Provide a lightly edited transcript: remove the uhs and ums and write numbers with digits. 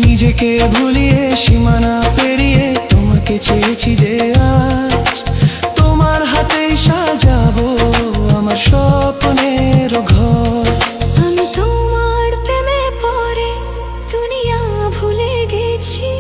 নিজেকে ভুলিয়ে সীমানা পেরিয়ে তোমাকে চেয়েছি যে আজ তোমার হাতেই সাজাবো আমার স্বপ্নের ঘর। আমি তোমার প্রেমে পড়ে দুনিয়া ভুলে গেছি।